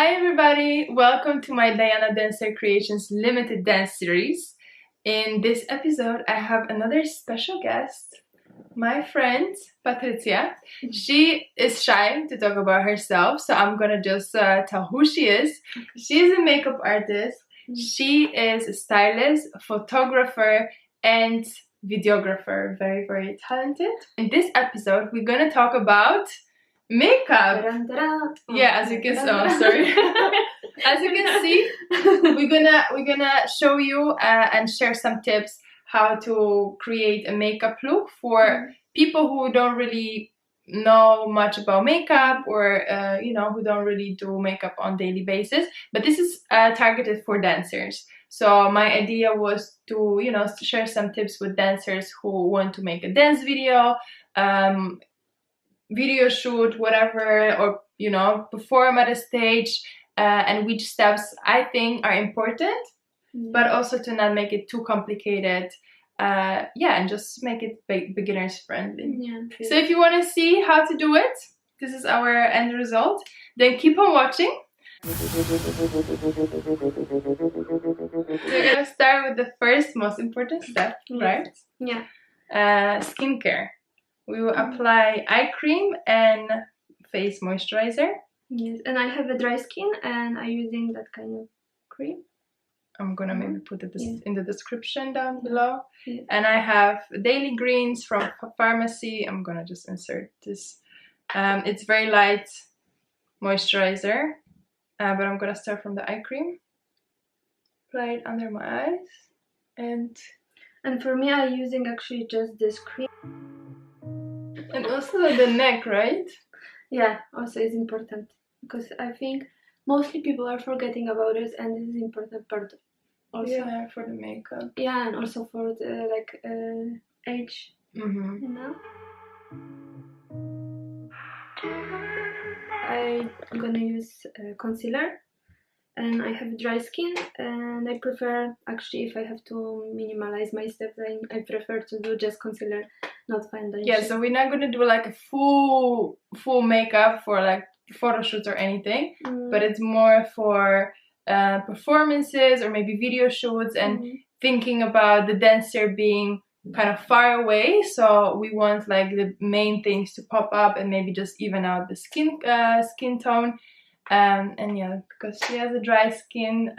Hi everybody, welcome to my Dajana Dancer Creations limited dance series. In this episode I have another special guest, my friend Patrycja. She is shy to talk about herself, so I'm gonna just tell who she is. She is a makeup artist, she is a stylist, photographer and videographer, very talented. In this episode we're gonna talk about makeup. Yeah, as you can see, oh, sorry. As you can see, we're gonna show you and share some tips how to create a makeup look for people who don't really know much about makeup or you know, who don't really do makeup on daily basis. But this is targeted for dancers. So my idea was to, you know, share some tips with dancers who want to make a dance video, video shoot, whatever, or you know, perform at a stage, and which steps I think are important, but also to not make it too complicated. Yeah, and just make it beginners friendly. Yeah. So if you want to see how to do it, this is our end result. Then keep on watching. So we're gonna start with the first most important step, right? Yeah. Skincare. We will apply eye cream and face moisturizer. Yes, and I have a dry skin and I'm using that kind of cream. I'm gonna maybe put it in the description down below. Yeah. And I have Daily Greens from Pharmacy. I'm gonna just insert this. It's very light moisturizer, but I'm gonna start from the eye cream. Apply it under my eyes, and for me I'm using actually just this cream. And also the neck, right? Yeah, also is important because I think mostly people are forgetting about it, and this is important part also. Yeah, for the makeup. Yeah, and also for the age. You know. I'm gonna use concealer, and I have dry skin, and I prefer actually, if I have to minimalize my steps, I prefer to do just concealer, not foundation. Yeah, so we're not gonna do like a full makeup for like photo shoots or anything, but it's more for performances or maybe video shoots, and thinking about the dancer being kind of far away, so we want like the main things to pop up and maybe just even out the skin tone. And yeah, because she has a dry skin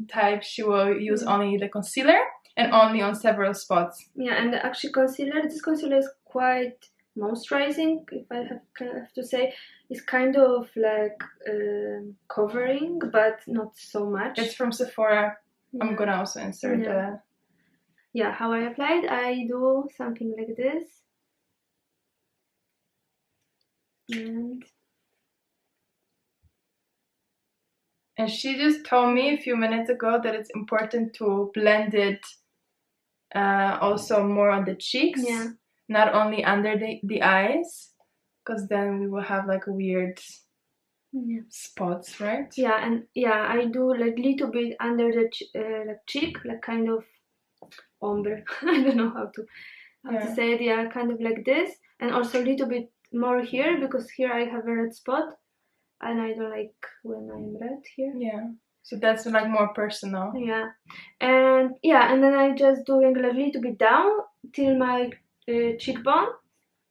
type, she will use only the concealer and only on several spots. Yeah, and actually this concealer is quite moisturizing, if I have to say. It's kind of like covering, but not so much. It's from Sephora. Yeah. I'm gonna also insert the... Yeah, how I apply it, I do something like this. And she just told me a few minutes ago that it's important to blend it also more on the cheeks, not only under the eyes, because then we will have like a weird spots, right? Yeah, and yeah, I do like little bit under the cheek, like kind of ombre. I don't know how to say it. Yeah, kind of like this, and also a little bit more here, because here I have a red spot. And I don't like when I'm red here. Yeah. So that's like more personal. Yeah. And yeah, and then I just doing a little bit down till my cheekbone,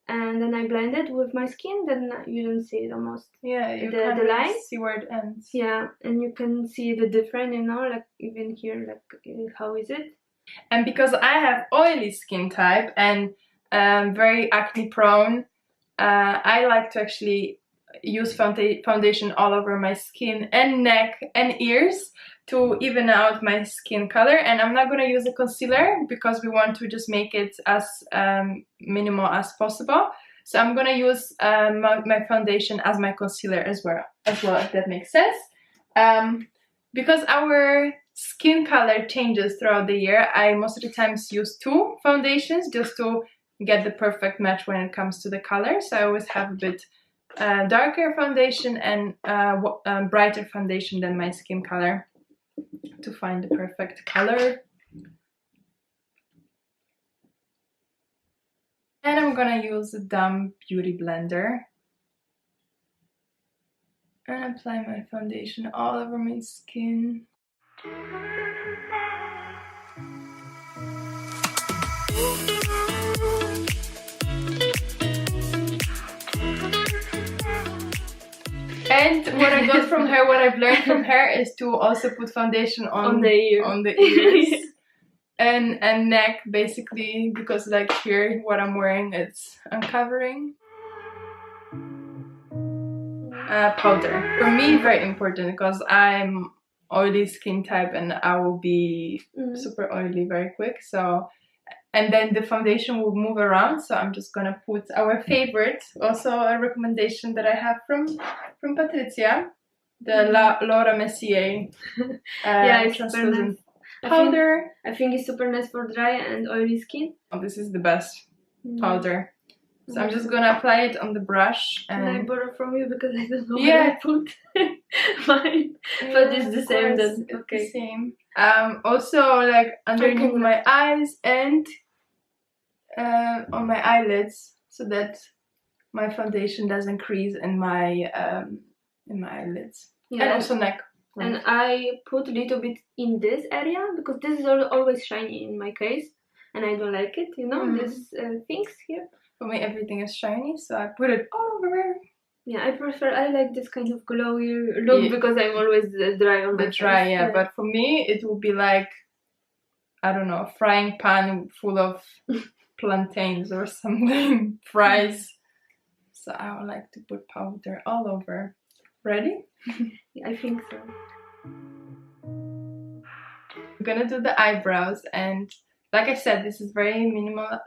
and then I blend it with my skin. Then you don't see it almost. Yeah, you the line. See where it ends. Yeah, and you can see the difference, you know, like even here, like how is it? And because I have oily skin type and very acne prone, I like to actually use foundation all over my skin and neck and ears to even out my skin color. And I'm not going to use a concealer because we want to just make it as minimal as possible. So I'm going to use my foundation as my concealer as well, if that makes sense. Because our skin color changes throughout the year, I most of the times use 2 foundations just to get the perfect match when it comes to the color. So I always have a bit darker foundation and brighter foundation than my skin color to find the perfect color. And I'm gonna use a dumb beauty blender And apply my foundation all over my skin. And what I got from her, what I've learned from her, is to also put foundation on the ear. on the ears and neck, basically, because like here what I'm wearing, it's uncovering. Powder. For me, very important because I'm oily skin type and I will be super oily very quick. So, and then the foundation will move around. So I'm just gonna put our favorite, also a recommendation that I have from Patrycja, the Laura Mercier yeah, it's translucent powder. I think it's super nice for dry and oily skin. Oh, this is the best powder. So I'm just gonna apply it on the brush. And can I borrow from you because I don't know where I put mine, but it's the same. Then okay. The same. Also like underneath my eyes and on my eyelids, so that my foundation doesn't crease in my eyelids. Yeah, and also neck. Right. And I put a little bit in this area because this is always shiny in my case, and I don't like it. You know, these things here. For me, everything is shiny, so I put it all over. Yeah, I like this kind of glowy look because I'm always dry on my face. Yeah. But for me, it will be like, I don't know, a frying pan full of plantains or something, fries. So I would like to put powder all over. Ready? Yeah, I think so. We're gonna do the eyebrows, and like I said, this is very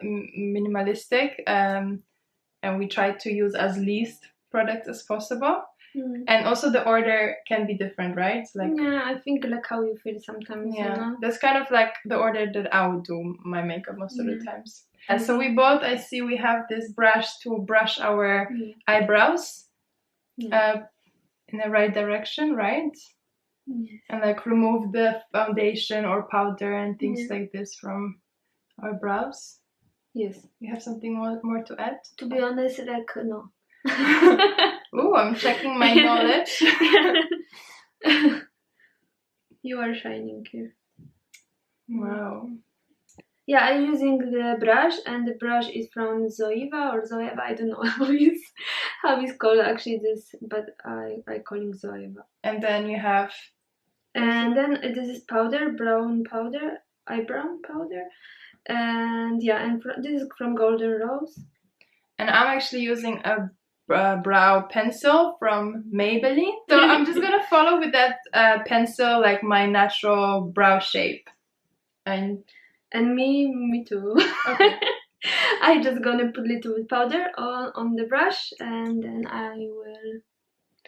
minimalistic, and we try to use as least products as possible. And also the order can be different, right? Like, yeah, I think like how you feel sometimes. Yeah, you know? That's kind of like the order that I would do my makeup most of the times. And so we both, I see we have this brush to brush our eyebrows in the right direction, right? Yes. And like remove the foundation or powder and things like this from our brows. Yes. You have something more to add? To be honest, like no. Ooh, I'm checking my knowledge. You are shining here. Wow. Yeah, I'm using the brush, and the brush is from Zoeva or Zoeva. I don't know how it's called actually this, but I call it Zoeva. And then you have. And then this is powder, brown powder, eyebrow powder, and yeah, and this is from Golden Rose. And I'm actually using a brow pencil from Maybelline. So I'm just gonna follow with that pencil, like my natural brow shape. And me too. Okay. I just gonna put little bit powder on the brush, and then I will.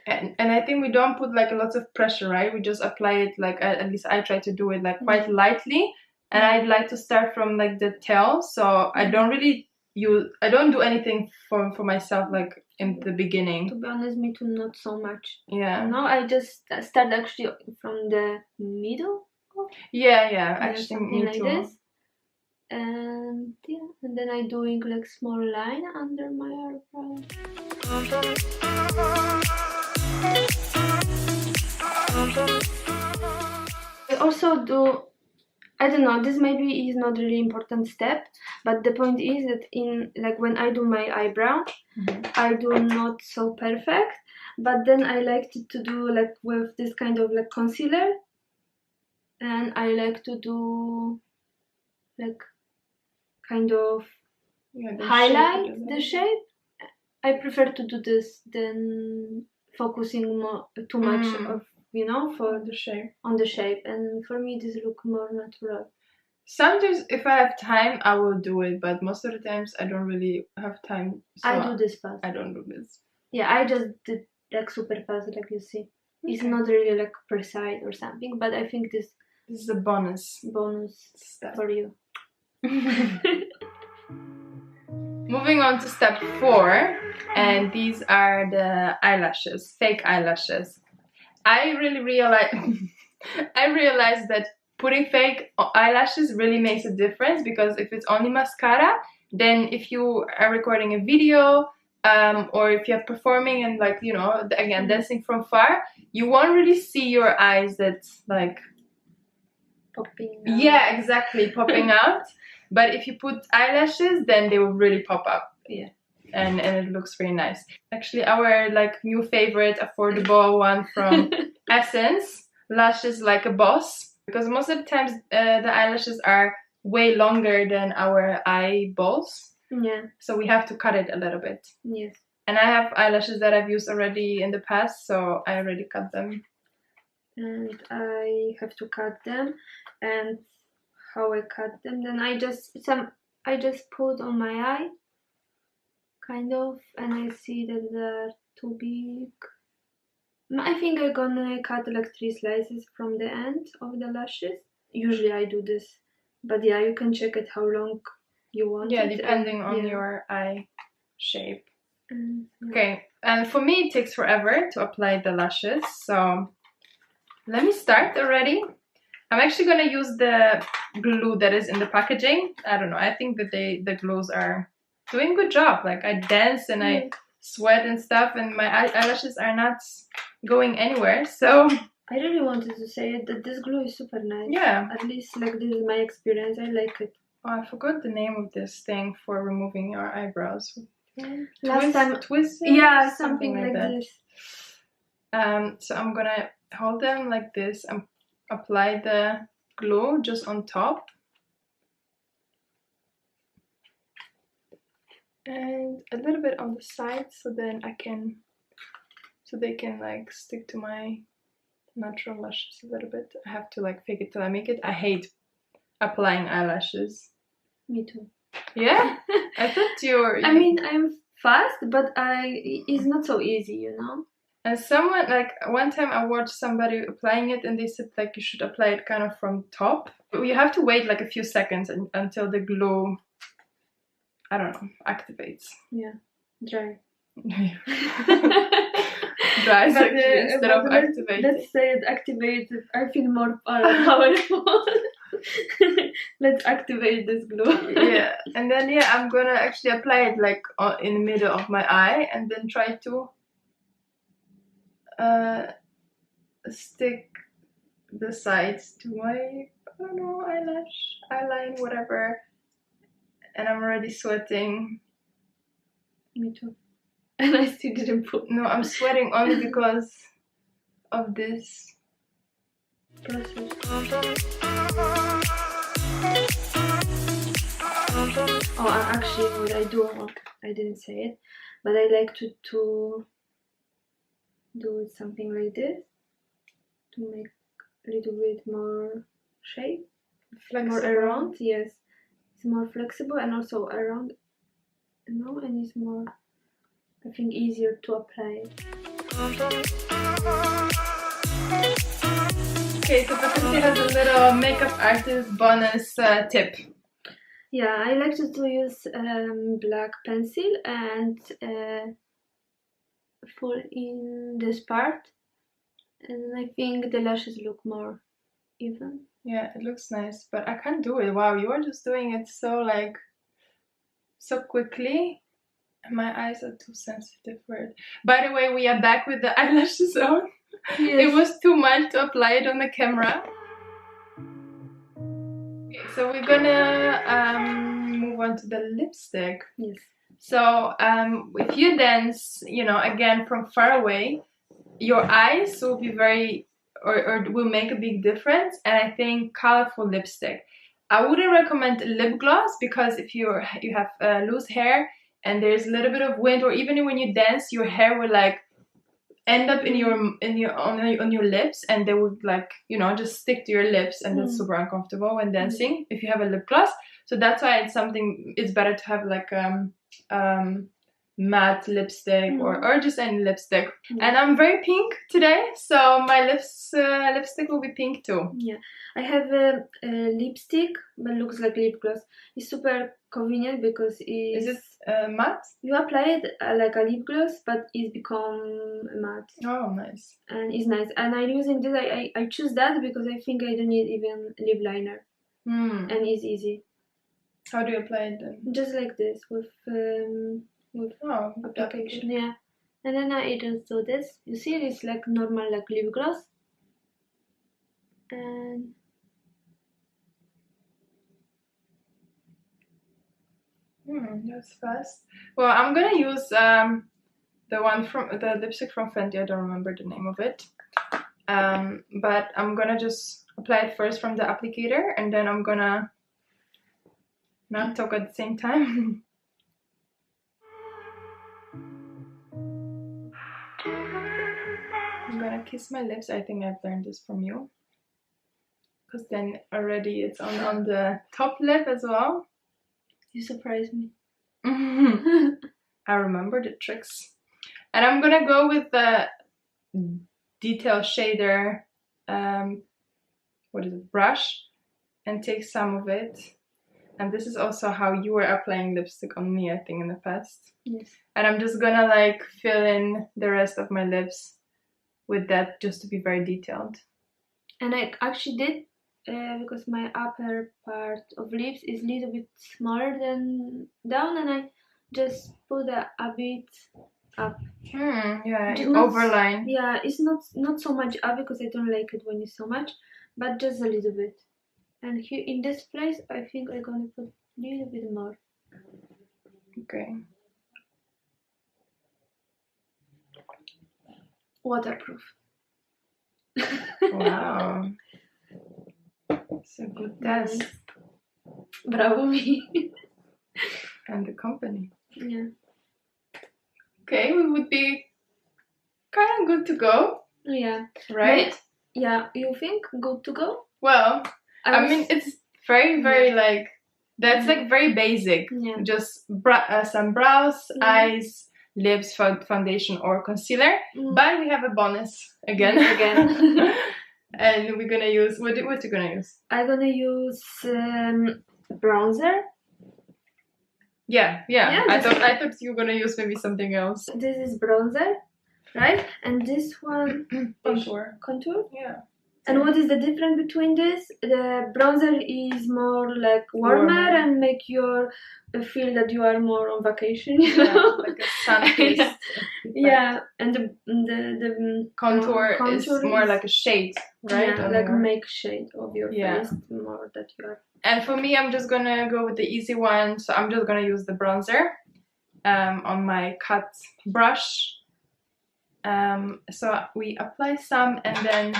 And I think we don't put like a lot of pressure, right? We just apply it like, at least I try to do it like quite lightly. And I'd like to start from like the tail, so I don't do anything for myself like in the beginning. To be honest, me too, not so much. Yeah. No, I just start actually from the middle. Yeah. Actually, me like too. This. And yeah, and then I doing like small line under my eyebrow. I also do, I don't know, this maybe is not really important step, but the point is that in like when I do my eyebrow, I do not so perfect, but then I like to do like with this kind of like concealer, and I like to do like kind of highlight the shape. I prefer to do this than focusing too much of, you know, for the shape. On the shape, and for me this look more natural. Sometimes if I have time I will do it, but most of the times I don't really have time. So I do this fast. I don't do this. Yeah, I just did like super fast, like you see. It's not really like precise or something, but I think this is a bonus step for you. Moving on to step 4, and these are the eyelashes, fake eyelashes. I really realized that putting fake eyelashes really makes a difference, because if it's only mascara, then if you are recording a video or if you're performing and like, you know, again, dancing from far, you won't really see your eyes that's like popping out. Yeah, exactly, popping out. But if you put eyelashes, then they will really pop up. Yeah. And it looks very nice. Actually, our like new favorite affordable one from Essence, Lashes Like a Boss, because most of the times the eyelashes are way longer than our eyeballs. Yeah. So we have to cut it a little bit. Yes. And I have eyelashes that I've used already in the past, so I already cut them. And I have to cut them, and how I cut them, then I just put on my eye, kind of, and I see that they're too big. I think I'm gonna cut like 3 slices from the end of the lashes. Usually I do this, but yeah, you can check it how long you want it. Yeah, depending on your eye shape. Yeah. Okay, and for me it takes forever to apply the lashes, so let me start already. I'm actually gonna use the glue that is in the packaging. I don't know, I think that the glues are doing a good job. Like I dance and I sweat and stuff, and my eyelashes are not going anywhere, so I really wanted to say it, that this glue is super nice. Yeah. At least like this is my experience. I like it. Oh, I forgot the name of this thing for removing your eyebrows. Last time, twist. Yeah, something like that. this. So I'm gonna hold them like this and apply the glue just on top. And a little bit on the side, so then they can like stick to my natural lashes a little bit. I have to like fake it till I make it. I hate applying eyelashes. Me too. Yeah? I thought I mean, I'm fast, but it's not so easy, you know? And someone, like, one time I watched somebody applying it and they said, like, you should apply it kind of from top. But you have to wait, like, a few seconds until the glue, I don't know, activates. Yeah, dry. Dries, actually, instead of activating. Let's say it activated. I feel more powerful. Let's activate this glue. Yeah, and then, yeah, I'm gonna actually apply it, like, in the middle of my eye and then try to stick the sides to my, I don't know, eyeline, whatever. And I'm already sweating. Me too. And I still didn't put. No, I'm sweating only because of this process. Oh, actually, what I do, I didn't say it, but I like to do something like this to make a little bit more shape, flexible. More around. Yes, it's more flexible and also around, you know, and it's more, I think, easier to apply it. Okay, so Patrycja has a little makeup artist bonus tip. Yeah, I like to use black pencil and fill in this part, and I think the lashes look more even. Yeah, it looks nice, but I can't do it. Wow, you are just doing it so quickly. My eyes are too sensitive for it. By the way, we are back with the eyelashes on. Yes. It was too much to apply it on the camera. Okay, so we're gonna move on to the lipstick. Yes. So if you dance, you know, again from far away, your eyes will be very, or will make a big difference. And I think colorful lipstick. I wouldn't recommend lip gloss because if you have loose hair and there's a little bit of wind, or even when you dance, your hair will like end up on your lips, and they would, like, you know, just stick to your lips, and that's super uncomfortable when dancing if you have a lip gloss. So that's why it's better to have like matte lipstick or just any lipstick. And I'm very pink today, so my lipstick will be pink too. Yeah, I have a lipstick that looks like lip gloss. It's super convenient because is it matte? You apply it like a lip gloss, but it's become matte. Oh, nice. And it's nice. And I'm using this. I choose that because I think I don't need even lip liner, and it's easy. How do you apply it then? Just like this with with Oh, application. Yeah. And then I just do this. You see, it's like normal, like lip gloss. And that's fast. Well, I'm gonna use the one from the lipstick from Fenty. I don't remember the name of it. But I'm gonna just apply it first from the applicator, and then I'm gonna not talk at the same time. I'm gonna kiss my lips. I think I've learned this from you, because then already it's on the top lip as well. you surprise me. I remember the tricks. And I'm gonna go with the detail shader, what is it, brush, and take some of it. And this is also how you were applying lipstick on me, I think, in the past. Yes. And I'm just gonna like fill in the rest of my lips with that, just to be very detailed. And I actually did, because my upper part of lips is a little bit smaller than down, and I just put a bit up. Yeah, Just not- overline. Yeah, it's not so much up because I don't like it when it's so much, but just a little bit. And here in this place, I think I'm gonna put a little bit more. Okay. Waterproof. Wow. It's a good test. Bravo me. And the company. Yeah. Okay, we would be kind of good to go, Yeah. right? Yeah, you think good to go? Well, I mean, it's very, very like, that's like very basic. Yeah. Just some brows, eyes, lips, foundation or concealer. But we have a bonus again. And we're gonna use, what you gonna use? I'm gonna use bronzer. Yeah. I thought you were gonna use maybe something else. This is bronzer, right? And this one contour. Yeah. And what is the difference between this? The bronzer is more like warmer and make you feel that you are more on vacation, you know? Like a sun-kissed. Yeah, and the contour is more like a shade, right? Yeah, like make shade of your face more that you are. And for me, I'm just gonna go with the easy one. So I'm just gonna use the bronzer on my cut brush. So we apply some, and then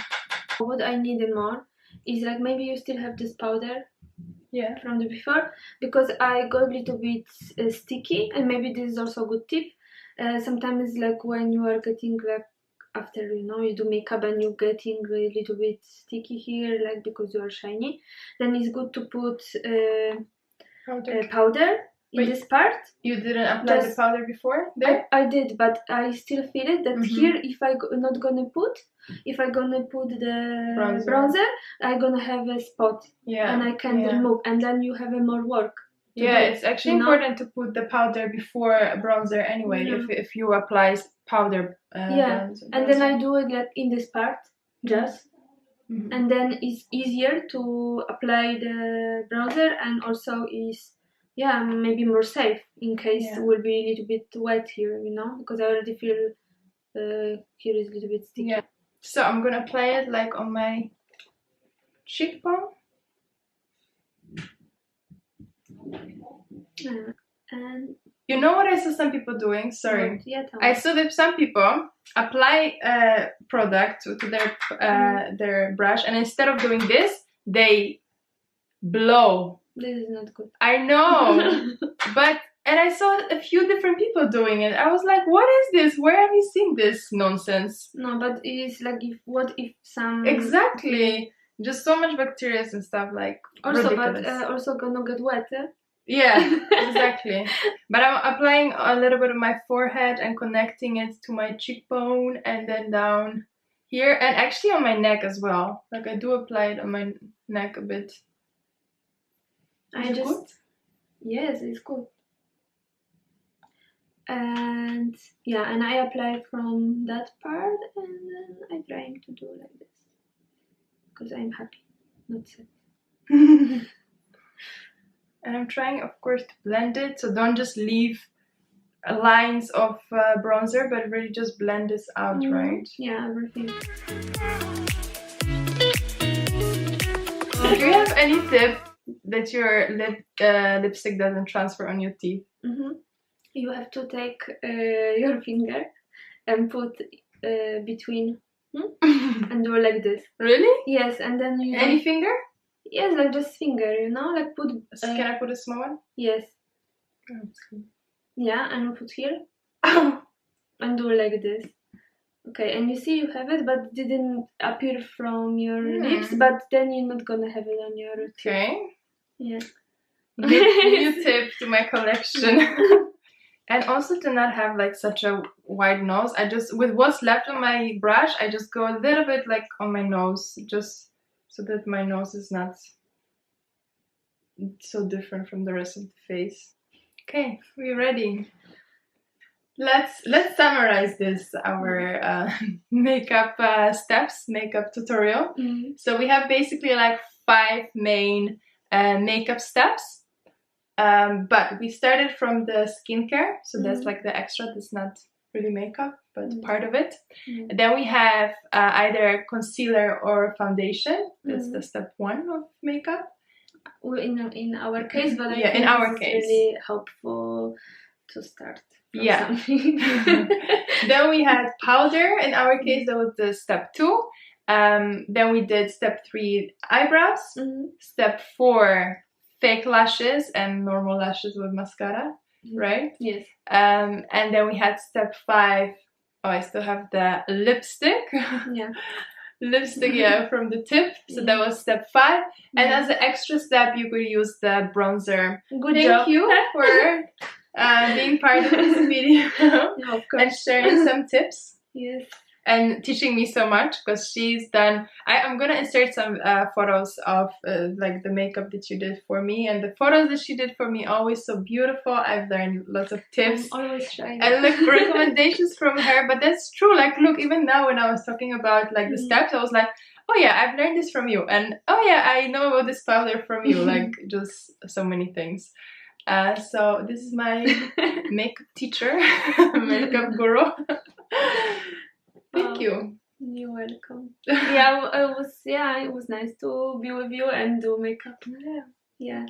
what I needed more is like maybe you still have this powder from the before, because I got a little bit sticky, and maybe this is also a good tip. Sometimes like when you are getting like after you do makeup and you're getting a little bit sticky here, like because you are shiny, then it's good to put powder in this part. You didn't apply the powder before there? I did, but I still feel it that here, if I'm gonna put the bronzer, I'm gonna have a spot, and I can remove, and then you have a more work. It's actually important to put the powder before bronzer anyway, if you apply powder. Bronzer. And then I do it like in this part, just. And then it's easier to apply the bronzer, and also is maybe more safe in case it will be a little bit wet here, because I already feel here is a little bit sticky. So I'm gonna apply it like on my cheekbone. And you know what I saw some people doing? Sorry. I saw that some people apply product to their brush, and instead of doing this, they blow. This is not good. I know, and I saw a few different people doing it. I was like, what is this? Where have you seen this nonsense? No, but it's like, what if some... Exactly. Just so much bacteria and stuff, like, also, ridiculous. But also gonna get wet, Yeah, exactly. But I'm applying a little bit of my forehead and connecting it to my cheekbone, and then down here, and actually on my neck as well. Like, I do apply it on my neck a bit. Is it good? Yes, it's good. And and I apply from that part, and then I'm trying to do like this because I'm happy, not sad. And I'm trying, of course, to blend it, so don't just leave lines of bronzer, but really just blend this out, right? Yeah, everything. Do you have any tip that your lipstick doesn't transfer on your teeth? You have to take your finger and put between and do like this. Really? Yes, and then you Any finger? Yes, like just finger, you know, like put. Can I put a small one? Yes. Oh, that's good. Yeah, and put here and do like this. Okay, and you see you have it, but didn't appear from your lips, but then you're not gonna have it on your teeth. Okay. Yeah. New tip to my collection. And also to not have like such a wide nose. I just, with what's left on my brush, I just go a little bit like on my nose, just so that my nose is not so different from the rest of the face. Okay, we're ready. Let's summarize this, our makeup steps, makeup tutorial. So we have basically like 5 main makeup steps. But we started from the skincare, so that's like the extra, that's not really makeup, but part of it. Then we have either concealer or foundation. That's the step 1 of makeup. In our case, but I yeah, think in our it's case, really helpful to start. Yeah. Then we had powder. In our case, that was the step 2. Then we did step 3 eyebrows. Step 4 fake lashes and normal lashes with mascara, right? Yes. And then we had step 5. Oh, I still have the lipstick. Yeah. Lipstick, yeah, from the tip. So that was step 5. And as an extra step, you could use the bronzer. Good job. Thank you for being part of this video and sharing some tips. Yes. And teaching me so much, because she's done. I'm gonna insert some photos of like the makeup that you did for me, and the photos that she did for me always so beautiful. I've learned lots of tips. I'm always shy. And like recommendations from her. But that's true. Like, look, even now when I was talking about like the steps, I was like, oh yeah, I've learned this from you, and oh yeah, I know about this powder from you. Like, just so many things. So this is my makeup teacher, makeup guru. Thank you. You're welcome. It was nice to be with you and do makeup. Yeah.